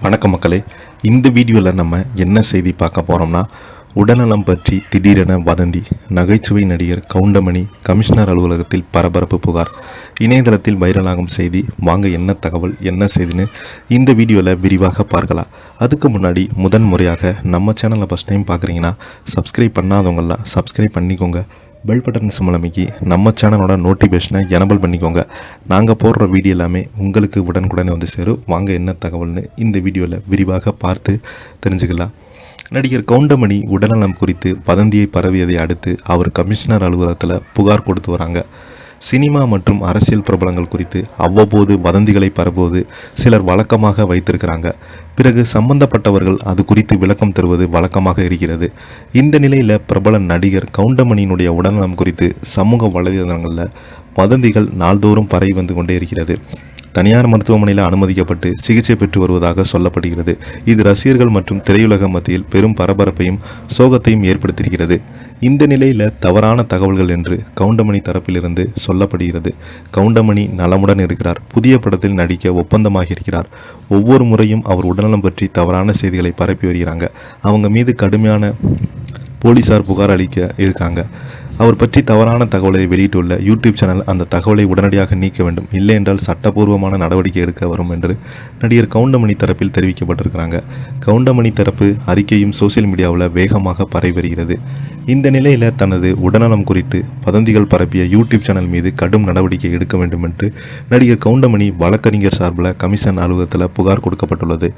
வணக்கம் மக்களே. இந்த வீடியோவில் நம்ம என்ன செய்தி பார்க்க போகிறோம்னா, உடல்நலம் பற்றி திடீரென வதந்தி, நகைச்சுவை நடிகர் கவுண்டமணி கமிஷனர் அலுவலகத்தில் பரபரப்பு புகார், இணையதளத்தில் வைரலாகும் செய்தி. வாங்க என்ன தகவல் என்ன செய்தின்னு இந்த வீடியோவில் விரிவாக பார்க்கலாம். அதுக்கு முன்னாடி முதன் முறையாக நம்ம சேனலை ஃபஸ்ட் டைம் பார்க்குறீங்கன்னா சப்ஸ்கிரைப் பண்ணாதவங்களாம் சப்ஸ்கிரைப் பண்ணிக்கோங்க. பெல் பட்டன் சிம்பல் அமைக்கி நம்ம சேனலோட நோட்டிஃபிகேஷனை எனபிள் பண்ணிக்கோங்க. நாங்கள் போடுற வீடியோ எல்லாமே உங்களுக்கு உடனுக்குடனே வந்து சேரும். வாங்க என்ன தகவல்னு இந்த வீடியோவில் விரிவாக பார்த்து தெரிஞ்சுக்கலாம். நடிகர் கவுண்டமணி உடல்நலம் குறித்து வதந்தியை பரவியதை அடுத்து அவர் கமிஷனர் அலுவலகத்தில் புகார் கொடுத்து வராங்க. சினிமா மற்றும் அரசியல் பிரபலங்கள் குறித்து அவ்வப்போது வதந்திகளை பரப்புவது சிலர் வழக்கமாக வைத்திருக்கிறாங்க. பிறகு சம்பந்தப்பட்டவர்கள் அது குறித்து விளக்கம் தருவது வழக்கமாக இருக்கிறது. இந்த நிலையில் பிரபல நடிகர் கவுண்டமணியினுடைய உடல்நலம் குறித்து சமூக வலைதளங்களில் வதந்திகள் நாள்தோறும் பரவி வந்து கொண்டே இருக்கிறது. தனியார் மருத்துவமனையில் அனுமதிக்கப்பட்டு சிகிச்சை பெற்று வருவதாக சொல்லப்படுகிறது. இது ரசிகர்கள் மற்றும் திரையுலக மத்தியில் பெரும் பரபரப்பையும் சோகத்தையும் ஏற்படுத்தியிருக்கிறது. இந்த நிலையில் தவறான தகவல்கள் என்று கவுண்டமணி தரப்பிலிருந்து சொல்லப்படுகிறது. கவுண்டமணி நலமுடன் இருக்கிறார், புதிய படத்தில் நடிக்க ஒப்பந்தமாகி இருக்கிறார். ஒவ்வொரு முறையும் அவர் உடல்நலம் பற்றி தவறான செய்திகளை பரப்பி வருகிறாங்க. அவங்க மீது கடுமையான போலீசார் புகார் அளிக்க இருக்காங்க. அவர் பற்றி தவறான தகவலை வெளியிட்டுள்ள யூடியூப் சேனல் அந்த தகவலை உடனடியாக நீக்க வேண்டும், இல்லை என்றால் சட்டப்பூர்வமான நடவடிக்கை எடுக்க வரும் என்று நடிகர் கவுண்டமணி தரப்பில் தெரிவிக்கப்பட்டிருக்கிறாங்க. கவுண்டமணி தரப்பு அறிக்கையும் சோசியல் மீடியாவில் வேகமாக பரவி வருகிறது. இந்த நிலையில் தனது உடல்நலம் குறித்து வதந்திகள் பரப்பிய யூடியூப் சேனல் மீது கடும் நடவடிக்கை எடுக்க வேண்டும் என்று நடிகர் கவுண்டமணி வழக்கறிஞர் சார்பில் கமிஷன் அலுவலகத்தில் புகார் கொடுக்கப்பட்டுள்ளது.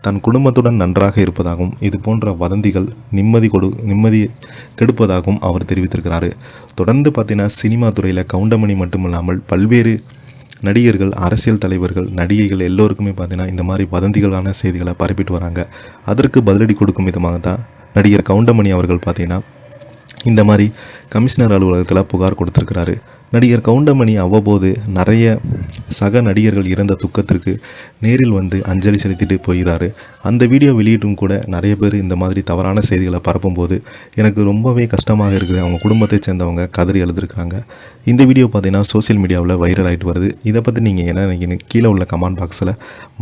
தன் குடும்பத்துடன் நன்றாக இருப்பதாகவும் இது போன்ற வதந்திகள் நிம்மதி கெடுப்பதாகவும் அவர் தெரிவித்திருக்கிறார். தொடர்ந்து பார்த்தீங்கன்னா சினிமா துறையில் கவுண்டமணி மட்டுமில்லாமல் பல்வேறு நடிகர்கள், அரசியல் தலைவர்கள், நடிகைகள் எல்லோருக்குமே பார்த்தீங்கன்னா இந்த மாதிரி வதந்திகளான செய்திகளை பரப்பிட்டு வராங்க. அதற்கு பதிலடி கொடுக்கும் விதமாக தான் நடிகர் கவுண்டமணி அவர்கள் பார்த்தீங்கன்னா இந்த மாதிரி கமிஷனர் அலுவலகத்தில் புகார் கொடுத்துருக்கிறாரு. நடிகர் கவுண்டமணி அவ்வப்போது நிறைய சக நடிகர்கள் இறந்த துக்கத்திற்கு நேரில் வந்து அஞ்சலி செலுத்திட்டு போகிறாரு. அந்த வீடியோ வெளியிட்டும் கூட நிறைய பேர் இந்த மாதிரி தவறான செய்திகளை பரப்பும்போது எனக்கு ரொம்பவே கஷ்டமாக இருக்குது. அவங்க குடும்பத்தை சேர்ந்தவங்க கதறி எழுதிருக்காங்க. இந்த வீடியோ பார்த்தீங்கன்னா சோசியல் மீடியாவில் வைரல் ஆகிட்டு வருது. இதை பற்றி நீங்கள் என்ன நினைக்கிறீங்க? கீழே உள்ள கமெண்ட் பாக்ஸில்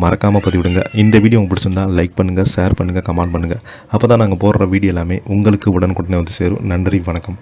மறக்காமல் பதிவிடுங்க. இந்த வீடியோ உங்களுக்கு பிடிச்சிருந்தால் லைக் பண்ணுங்கள், ஷேர் பண்ணுங்கள், கமெண்ட் பண்ணுங்கள். அப்போ தான் நாங்கள் போடுற வீடியோ எல்லாமே உங்களுக்கு உடனுக்குடனே வந்து சேரும். நன்றி, வணக்கம்.